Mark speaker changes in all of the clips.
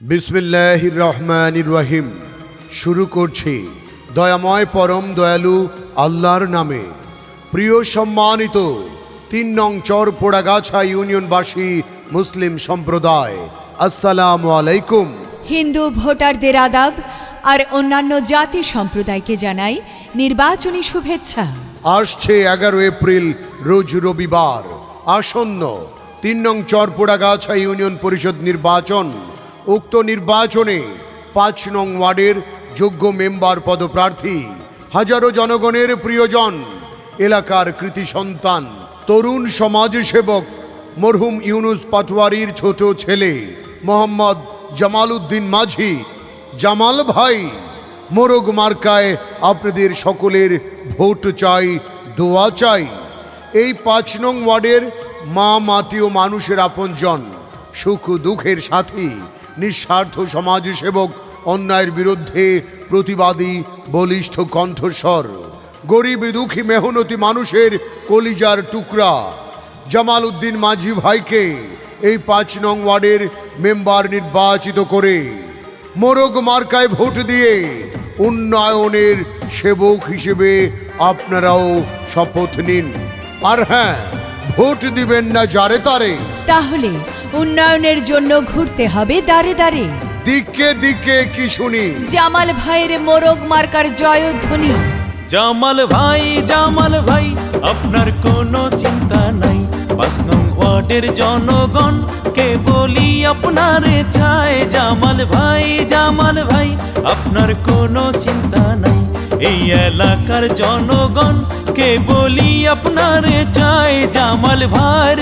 Speaker 1: বিসমিল্লাহির রহমানির রহিম। শুরু করছি দয়াময় পরম দয়ালু আল্লাহর নামে। প্রিয় সম্মানিত ৩ নং চর পোড়াগাছা ইউনিয়নবাসী মুসলিম সম্প্রদায়, আসসালামু আলাইকুম।
Speaker 2: হিন্দু ভোটারদের আদাব আর অন্যান্য জাতি সম্প্রদায়কে জানাই নির্বাচনী শুভেচ্ছা।
Speaker 1: আসছে 11 এপ্রিল রোজ রবিবার আসন্ন ৩ নং চর পোড়াগাছা ইউনিয়ন পরিষদ নির্বাচন। উক্ত নির্বাচনে ৫ নং ওয়ার্ডের যোগ্য মেম্বার পদপ্রার্থী, হাজারো জনগণের প্রিয়জন, এলাকার কৃতি সন্তান, তরুণ সমাজসেবক মরহুম ইউনুস পাটোয়ারির ছোট ছেলে মোহাম্মদ জামাল উদ্দিন মাঝি, জামাল ভাই, মোরগ মার্কায় আপনাদের সকলের ভোট চাই, দোয়া চাই। এই ৫ নং ওয়ার্ডের মা, মাটি ও মানুষের আপনজন, সুখ দুঃখের সাথী, নিঃস্বার্থ সমাজসেবক, অন্যায়ের বিরুদ্ধে প্রতিবাদী বলিষ্ঠ কণ্ঠস্বর, গরিব দুঃখী মেহনতি মানুষের কলিজার টুকরা জামাল উদ্দিন মাঝি ভাইকে এই ৫ নং ওয়ার্ডের মেম্বার নির্বাচিত করে মোরগ মার্কায় ভোট দিয়ে উন্নয়নের সেবক হিসেবে আপনারাও শপথ নিন। আর হ্যাঁ, ভোট দিবেন না যারে তারে,
Speaker 2: তাহলে উন্নয়নের জন্য ঘুরতে হবে দাঁড়ে দাঁড়ে।
Speaker 1: দিকে দিকে কি শুনি,
Speaker 2: জামাল ভাইয়ের মোরগ মার্কার জয়ধ্বনি।
Speaker 3: জামাল ভাই আপনার কোনো চিন্তা নাই। ৫ নং ওয়ার্ডের জনগণ কে বলি আপনারে চায়। জামাল ভাই আপনার কোনো চিন্তা নাই। এই এলাকার জনগণ কে বলি আপনারে চায়। জামাল ভাইয়ের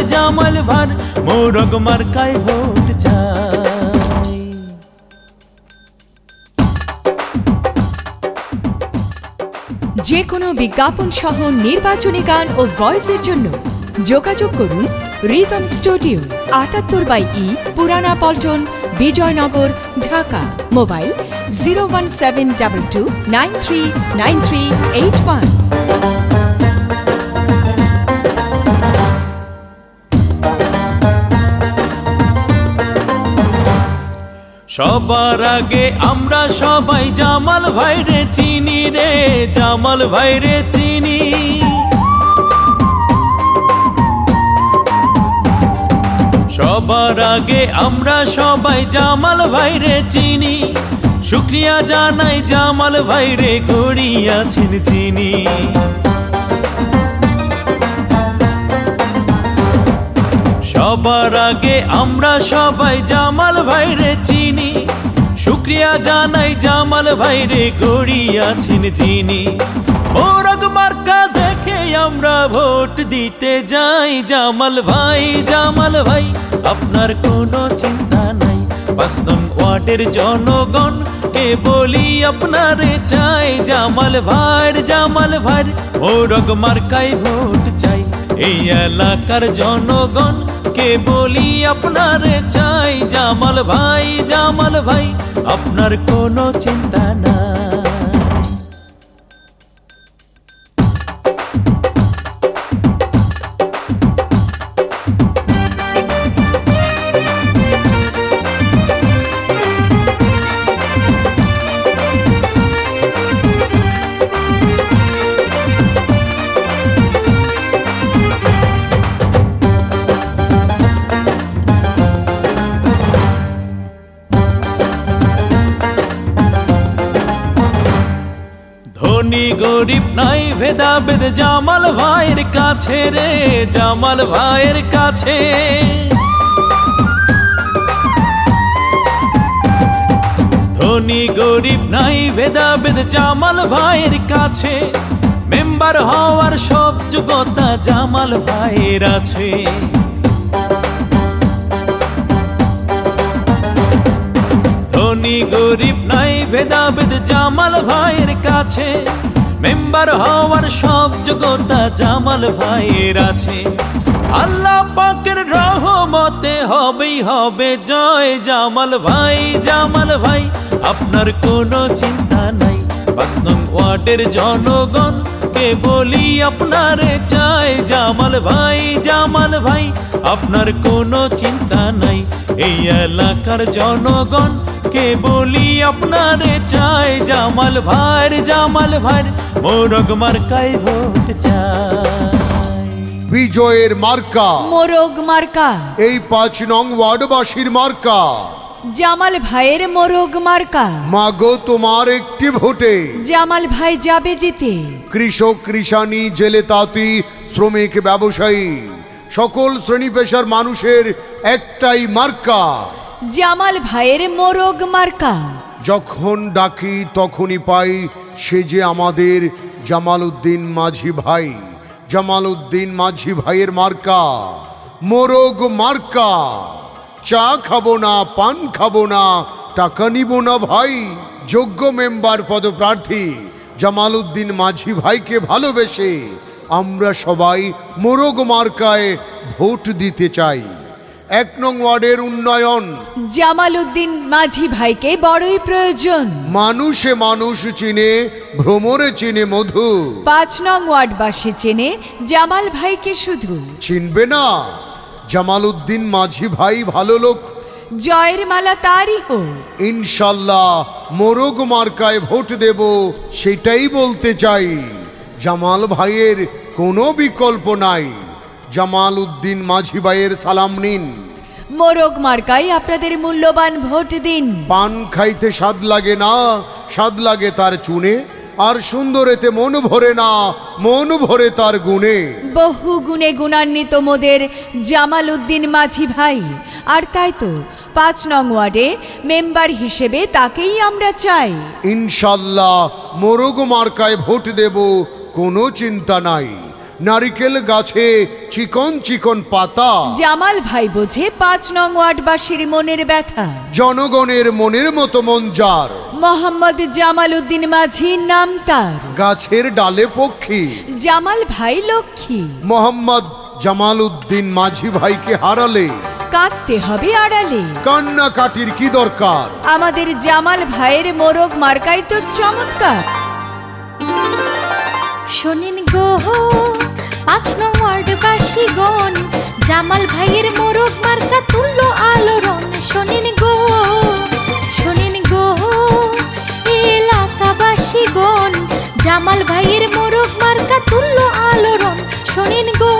Speaker 3: মোরগ মার্কায় ভোট চাই।
Speaker 2: যে কোনো বিজ্ঞাপন সহ নির্বাচনী গান ও ভয়েসের জন্য যোগাযোগ করুন রিদম স্টুডিও, ৭৮/ই পুরানা পল্টন, বিজয়নগর, ঢাকা। মোবাইল 01722939381।
Speaker 3: সবার আগে আমরা সবাই জামাল ভাইরে চিনি রে, জামাল ভাইরে চিনি। সবার আগে আমরা সবাই জামাল ভাইরে চিনি। শুকরিয়া জানাই জামাল ভাইরে করিয়াছেন চিনি। সবার আগে আমরা সবাই জামাল ভাইরে চিনি। শুকরিয়া জানাই জামাল ভাইরে গড়িয়াছেন চিনি। মোরগ মার্কা দেখে আমরা ভোট দিতে যাই। জামাল ভাই আপনার কোনো চিন্তা নাই। ৫ নং ওয়ার্ডের জনগণ কে বলি আপনারে চাই। জামাল ভাইয়ের মোরগ মার্কায় ভোট চাই। এই এলাকার জনগণ কে বলি আপনারে চাই। জামাল ভাই আপনার কোনো চিন্তা নাই। ধনী গরিব নাই ভেদাভেদ জামাল ভাইয়ের কাছে রে, জামাল ভাইয়ের কাছে। ধনী গরিব নাই ভেদাভেদ জামাল ভাইয়ের কাছে। মেম্বার হওয়ার সব যোগ্যতা জামাল ভাইয়ের আছে। ধনী গরিব নাই ভেদাভেদ জামাল ভাইয়ের কাছে। মেম্বার হওয়ার সব যোগ্যতা জামাল ভাইয়ের আছে। আল্লাহ পাকের রহমতে হবেই হবে জয়। জামাল ভাই আপনার কোনো চিন্তা নাই। ৫ নং ওয়ার্ডের জনগণ কে বলি আপনারে চাই জামাল ভাই আপনার কোনো চিন্তা নাই এই এলাকার জনগণ কে বলি আপনারে চাই জামাল ভাইয়ের মোরগ মার্কায় ভোট চাই।
Speaker 1: বিজয়ের মার্কা
Speaker 2: মোরগ মার্কা,
Speaker 1: এই 5 নং ওয়ার্ডবাসীর মার্কা।
Speaker 2: জামাল ভাইয়ের মোরগ মার্কা।
Speaker 1: মাগো তোমার একটি ভোটে
Speaker 2: জামাল ভাই যাবে জিতে।
Speaker 1: কৃষক, কৃষানি, জেলে তাঁতি, শ্রমিক, ব্যবসায়ী সকল শ্রেণী পেশার মানুষের একটাই মার্কা,
Speaker 2: জামাল ভাইয়ের মোরগ মার্কা।
Speaker 1: যখন ডাকি তখনই পাই, সে যে আমাদের জামাল উদ্দিন মাঝি ভাই। জামাল উদ্দিন মাঝি ভাইয়ের মার্কা মোরগ মার্কা। চা খাবো না, পান খাবো না, টাকা নিব না ভাই। যোগ্য মেম্বার পদপ্রার্থী জামাল উদ্দিন মাঝি ভাইকে ভালোবেসে আমরা সবাই মোরগ মার্কায় ভোট দিতে চাই। 1 নং ওয়ার্ডের উন্নয়ন
Speaker 2: জামাল উদ্দিন মাঝি ভাইকে বড়ই প্রয়োজন।
Speaker 1: মানুষে মানুষ চিনে, ভ্রমরে চিনে মধু।
Speaker 2: 5 নং ওয়ার্ডবাসী চেনে জামাল ভাইকে শুধু।
Speaker 1: চিনবে না জামাল উদ্দিন মাঝি ভাই ভালো লোক।
Speaker 2: জয়ের মালা তারই হোক।
Speaker 1: ইনশাল্লাহ মোরগ মার্কায় ভোট দেব, সেটাই বলতে চাই। জামাল ভাইয়ের কোনো বিকল্প নাই। জামাল উদ্দিন মাঝি ভাইয়ের সালাম নিন।
Speaker 2: মোরগ মার্কায় আপনাদের মূল্যবান ভোট দিন।
Speaker 1: পান খাইতে স্বাদ লাগে না, স্বাদ লাগে তার চুনে। আর সুন্দরেতে মন ভরে না, মন ভরে তার গুণে।
Speaker 2: বহু গুণে গুণান্বিত মোদের জামাল উদ্দিন মাঝি ভাই। আর তাই তো 5 নং ওয়ার্ডে মেম্বার হিসেবে তাকেই আমরা চাই।
Speaker 1: ইনশাল্লাহ মোরগ মার্কায় ভোট দেব, কোনো চিন্তা নাই। নারিকেল গাছে চিকন চিকন পাতা।
Speaker 2: জামাল ভাই বোঝে 5 নং ওয়ার্ডবাসীর মনের ব্যথা।
Speaker 1: জনগণের মনের মতো মন যার,
Speaker 2: মোহাম্মদ জামাল উদ্দিন মাঝি নাম তার।
Speaker 1: গাছের ডালে পক্ষী
Speaker 2: জামাল ভাই লক্ষ্মী।
Speaker 1: মোহাম্মদ জামাল উদ্দিন মাঝি ভাইকে হারালে
Speaker 2: কাঁদতে হবে আড়ালে।
Speaker 1: কান্নাকাটির কি দরকার?
Speaker 2: আমাদের জামাল ভাইয়ের মোরগ মার্কাই তো চমৎকার।
Speaker 4: শোনেন গো 5 নং ওয়ার্ডবাসীগণ, জামাল ভাইয়ের মোরগ মার্কা তুল্য আলোড়ন। শোনেন গো এলাকাবাসীগণ, জামাল ভাইয়ের মোরগ মার্কা তুল্য আলোড়ন। শোনেন গো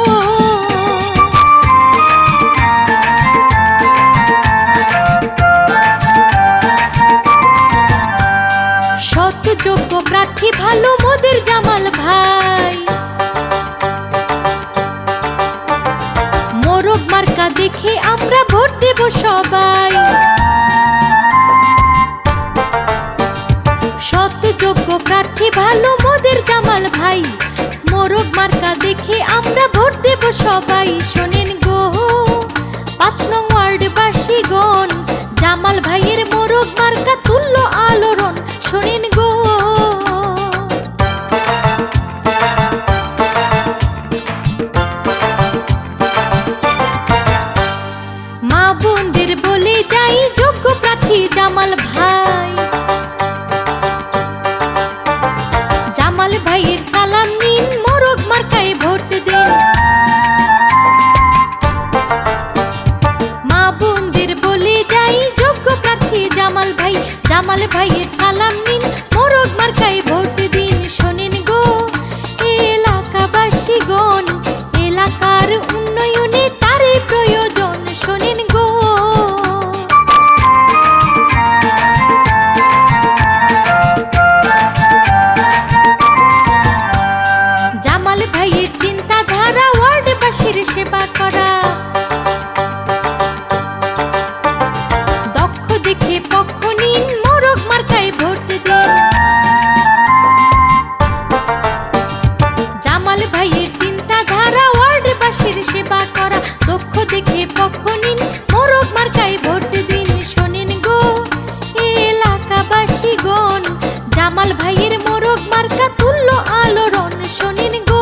Speaker 4: সৎ যোগ্য প্রার্থী ভালো মোদের জামাল ভাই। মোরগ মার্কা দেখে আমরা ভোট দেব সবাই। সৎ যোগ্য প্রার্থী ভালো মোদের জামাল ভাই। মোরগ মার্কা দেখে আমরা ভোট দেব সবাই। শোনেন গো 5 নং ওয়ার্ডবাসীগণ, জামাল ভাইয়ের মোরগ মার্কা তুল্য আলোড়ন। শোনেন গো মা বোনদের বলে যাই, যোগ্য প্রার্থী জামাল ভাই। জামাল ভাইয়ের সালাম নিন, মোরগ মার্কায় ভোট দিন। মা বোনদের বলে যাই, যোগ্য প্রার্থী জামাল ভাই। জামাল ভাইয়ের সালাম নিন, মোরগ মার্কায় ভোট দিন। শোনেন গো এলাকাবাসীগণ, এলাকার উন্নয়নে তারই প্রয়োজন। শোনেন গো জামাল ভাইয়ের চিন্তাধারা ওয়ার্ডবাসীর সেবা করা। দক্ষ দেখে পক্ষ নিন, মোরগ মার্কায় ভোট দিন। জামাল ভাইয়ের চিন্তাধারা ওয়ার্ডবাসীর সেবা করা। দক্ষ দেখে পক্ষ নিন, মোরগ মার্কায় ভোট দিন। শোনেন গো এলাকাবাসীগণ, জামাল ভাইয়ের মোরগ মার্কা তুল্য আলোড়ন। শোনেন গো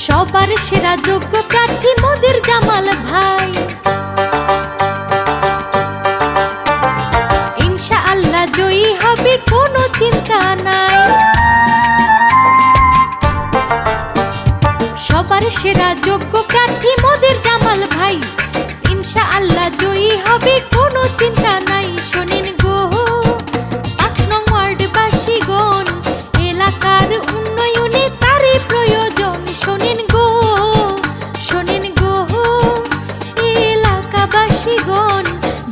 Speaker 4: সবার সেরা যোগ্য প্রার্থী মোদের জামাল ভাই। সবার সেরা যোগ্য প্রার্থী মোদের জামাল ভাই ইনশাআল্লাহ জয়ী হবে কোনো চিন্তা নাই শোনেন গো 5 নং ওয়ার্ডবাসীগণ এলাকার উন্নয়নে তারই প্রয়োজন শোনেন গো এলাকাবাসীগণ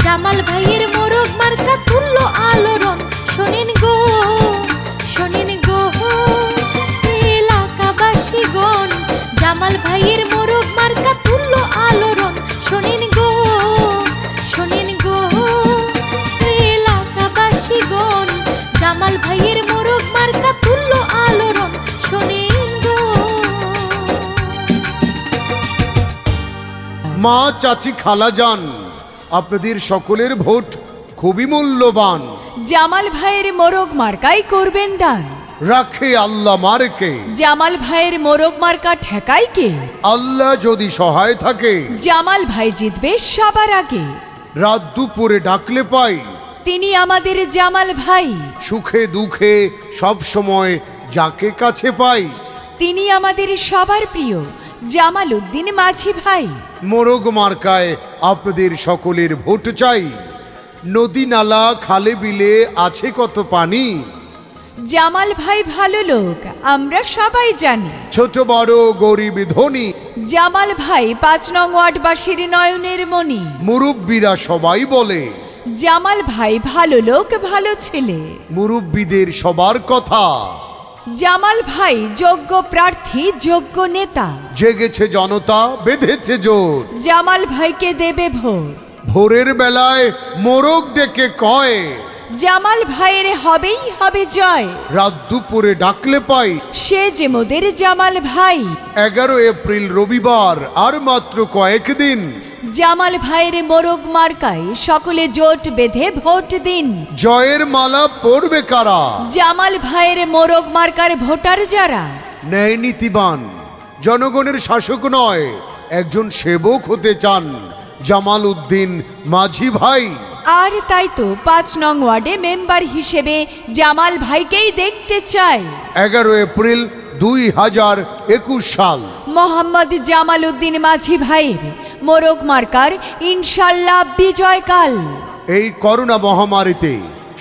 Speaker 4: জামাল ভাইয়ের মোরগ মার্কা তুল্য আলোড়ন শোনেন গো এলাকাবাসীগণ জামাল ভাইয়ের মোরগ মার্কা তুল্য আলোড়ন শোনেন গো এলাকাবাসীগণ জামাল ভাইয়ের মোরগ মার্কা তুল্য আলোড়ন শোনেন গো।
Speaker 1: মা, চাচি, খালাজান, আপনাদের সকলের ভোট খুবই মূল্যবান।
Speaker 2: জামাল ভাইয়ের মোরগ মার্কাই করবেন দান।
Speaker 1: রাখে আল্লাহ মারকে,
Speaker 2: জামাল ভাইয়ের মোরগ মার্কা ঠেকাই কে?
Speaker 1: আল্লাহ যদি সহায় থাকে
Speaker 2: জামাল ভাই জিতবে সবার আগে।
Speaker 1: রাত দুপুরে ডাকলে পাই
Speaker 2: তিনি আমাদের জামাল ভাই।
Speaker 1: সুখে দুঃখে সব সময় যাকে কাছে পাই
Speaker 2: তিনি আমাদের সবার প্রিয় জামাল উদ্দিন মাঝি ভাই।
Speaker 1: মোরগ মার্কায় আপনাদের সকলের ভোট চাই। নদী নালা খালে বিলে আছে কত পানি,
Speaker 2: জামাল ভাই ভালো লোক আমরা সবাই জানি।
Speaker 1: ছোট বড় গরিব ধনী
Speaker 2: জামাল ভাই 5 নং ওয়ার্ডবাসীর নয়নের মণি।
Speaker 1: মুরব্বীরা সবাই বলে
Speaker 2: জামাল ভাই ভালো লোক ভালো ছেলে।
Speaker 1: মুরব্বীদের সবার কথা,
Speaker 2: জামাল ভাই যোগ্য প্রার্থী যোগ্য নেতা।
Speaker 1: জেগেছে জনতা বেঁধেছে জোর,
Speaker 2: জামাল ভাইকে দেবে ভোট।
Speaker 1: ভোরের বেলায় মোরগ ডেকে কয়
Speaker 2: জামাল ভাইয়ের হবেই হবে জয়।
Speaker 1: রাত দুপুরে ডাকলে পাই
Speaker 2: সে যে মোদের জামাল ভাই।
Speaker 1: 11 এপ্রিল রবিবার, আর মাত্র কয়েকদিন।
Speaker 2: জামাল ভাইয়ের মোরগ মার্কায় সকলে জোট বেঁধে ভোট দিন।
Speaker 1: জয়ের মালা পড়বে কারা?
Speaker 2: জামাল ভাইয়ের মোরগ মার্কার ভোটার যারা।
Speaker 1: ন্যায় নীতিবান, জনগণের শাসক নয়, একজন সেবক হতে চান জামাল উদ্দিন মাঝি ভাই।
Speaker 2: আর তাই তো 5 নং ওয়ার্ডে মেম্বার হিসেবে জামাল ভাইকেই দেখতে চাই।
Speaker 1: 11 এপ্রিল 2021 সাল
Speaker 2: মোহাম্মদ জামাল উদ্দিন মাঝি ভাইয়ের মোরগ মার্কার ইনশাল্লাহ বিজয়কাল।
Speaker 1: এই করোনা মহামারীতে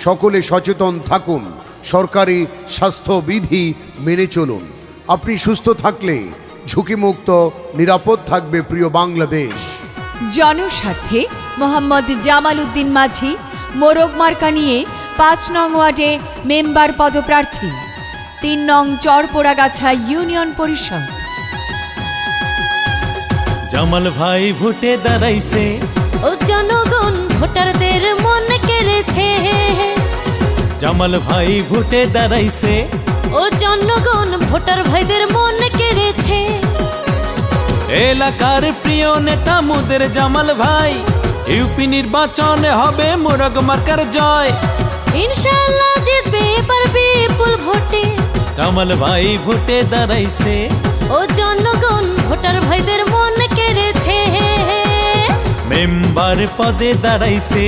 Speaker 1: সকলে সচেতন থাকুন, সরকারি স্বাস্থ্যবিধি মেনে চলুন। আপনি সুস্থ থাকলে ঝুঁকিমুক্ত নিরাপদ থাকবে প্রিয় বাংলাদেশ।
Speaker 2: জনস্বার্থে মোহাম্মদ জামাল উদ্দিন মাঝি মোরগ মার্কা নিয়ে 5 নং ওয়ার্ডে মেম্বার পদপ্রার্থী, 3 নং চরপোড়াগাছা ইউনিয়ন পরিষদ।
Speaker 3: জামাল ভাই ভোটে দাঁড়াইছে,
Speaker 4: ও জনগণ ভোটারদের মন কেড়েছে।
Speaker 3: জামাল ভাই ভোটে দাঁড়াইছে,
Speaker 4: ও জনগণ ভোটার ভাইদের মন কেড়েছে।
Speaker 3: এলাকার প্রিয় নেতা মোদের জামাল ভাই। ইউপি নির্বাচনে হবে মোরগ মার্কার জয়।
Speaker 4: ইনশাআল্লাহ জিতবে এবার বিপুল ভোটে।
Speaker 3: জামাল ভাই ভোটে দাঁড়াইছে,
Speaker 4: ও জনগণ ভোটার ভাইদের মন কেড়েছে।
Speaker 3: মেম্বার পদে দাঁড়াইছে,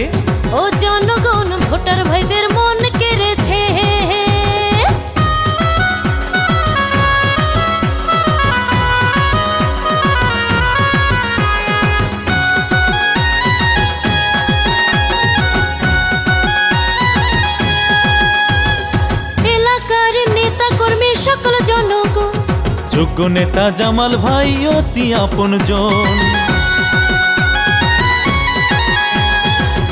Speaker 4: ও জনগণ ভোটার ভাইদের মন কেড়েছে। এলাকার নেতা কর্মী সকল জনগণ,
Speaker 3: যোগ্য নেতা জামাল ভাই অতি আপনজন।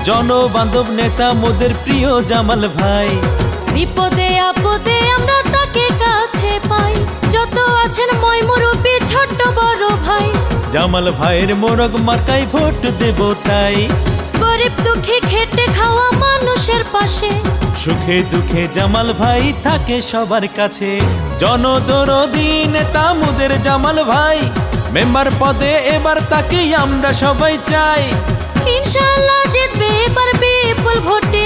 Speaker 3: জনবান্ধব নেতা মোদের প্রিয় জামাল ভাই।
Speaker 4: বিপদে আপদে আমরা তাকে কাছে পাই। যত আছেন মই মুরব্বি ছোট বড় ভাই,
Speaker 3: জামাল ভাইয়ের মোরগ মার্কায় ভোট দেব তাই।
Speaker 4: গরিব দুঃখী খেটে খাওয়া মানুষের পাশে,
Speaker 3: সুখে দুঃখে জামাল ভাই থাকে সবার কাছে। জনদরদি নেতা মোদের জামাল ভাই। মেম্বার পদে এবার তাকেই আমরা সবাই চাই।
Speaker 4: ইনশাআল্লাহ জিতবে এবার বিপুল ভোটে।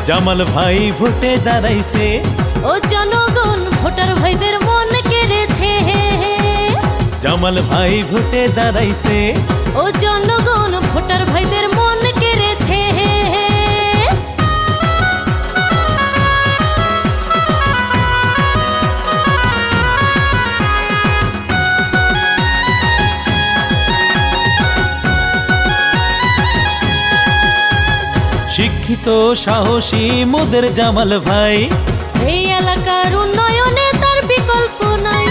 Speaker 3: জামাল ভাই ভোটে দাঁড়াইছে,
Speaker 4: ও জনগণ ভোটার ভাইদের মন কেড়েছে।
Speaker 3: জামাল ভাই ভোটে দাঁড়াইছে,
Speaker 4: ও জনগণ ভোটার ভাইদের মন কেড়েছে।
Speaker 3: শিক্ষিত সাহসী মোদের জামাল ভাই।
Speaker 4: এই এলাকার উন্নয়নে তার বিকল্প নাই।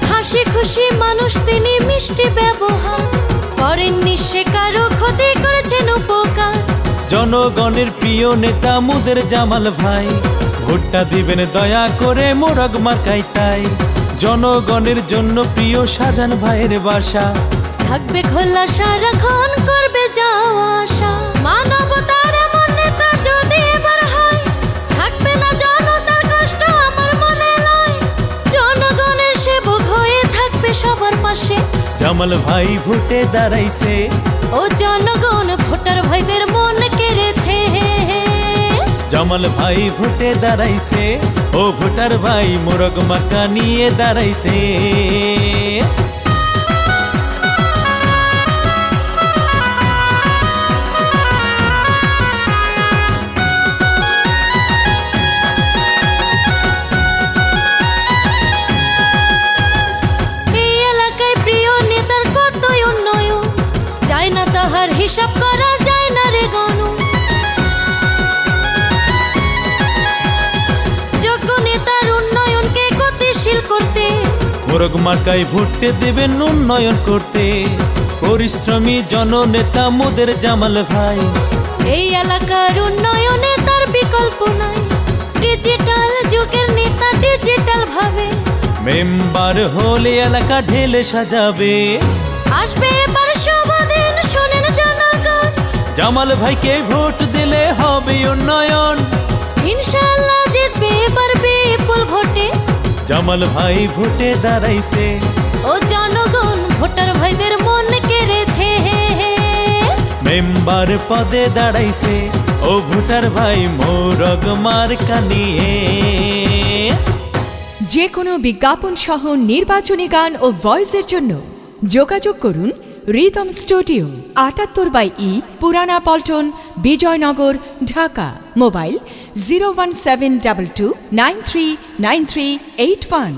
Speaker 4: হাসি খুশি মানুষ তিনি, মিষ্টি ব্যবহার করেননি সে কারো ক্ষতি, করেছেন উপকার।
Speaker 3: জনগণের প্রিয় নেতা মোদের জামাল ভাই, ভোটটা দিবেন দয়া করে মোরগ মার্কায় তাই। জনগণের জন্য প্রিয় শাহজাহান ভাইয়ের বাসা,
Speaker 4: থাকবে খোলা সারাক্ষণ, করবে যাওয়া আসা। মানবতার এমন নেতা যদি এবার হয়, থাকবে না জনতার কষ্ট আমার মনে লয়। জনগণের সেবক হয়ে থাকবে সবার পাশে।
Speaker 3: জামাল ভাই ভোটে দাঁড়াইছে,
Speaker 4: ও জনগণ ভোটার ভাইদের মন কেড়েছে।
Speaker 3: জামাল ভাই ভোটে দাঁড়াইছে, ও ভোটার ভাই মোরগ মার্কা নিয়ে দাঁড়াইছে।
Speaker 4: এই এলাকায় প্রিয় নেতার কতই উন্নয়ন, যায় না তাহার হিসাব করা যায় না রে গণু। যোগ্য নেতার উন্নয়নকে গতিশীল করতে,
Speaker 3: মোরগ মার্কায় ভোটে দেবেন উন্নয়ন করতে। পরিশ্রমী জননেতা মোদের জামাল ভাই,
Speaker 4: এই এলাকার উন্নয়নে তার বিকল্প নাই। ডিজিটাল যুগের নেতা ডিজিটাল ভাবে,
Speaker 3: মেম্বার হলে এলাকা ঢেলে সাজাবে।
Speaker 4: আসবে এবার শুভ দিন, শোনেন জনগণ,
Speaker 3: জামাল ভাইকে ভোট দিলে হবে উন্নয়ন।
Speaker 4: ইনশাআল্লাহ জিতবে এবার বিপুল ভোটে।
Speaker 3: জামাল ভাই ভোটে দাঁড়াইছে,
Speaker 4: ও জনগণ ভোটার ভাইদের মন কেড়েছে।
Speaker 3: মেম্বার পদে দাঁড়াইছে, ও ভোটার ভাই মোরগ মার্কা নিয়ে।
Speaker 2: যে কোনো বিজ্ঞাপন সহ নির্বাচনী গান ও ভয়েসের জন্য যোগাযোগ করুন রিদম স্টুডিও, ৭৮/ই, পুরানা পল্টন, বিজয়নগর, ঢাকা। মোবাইল 01722939381।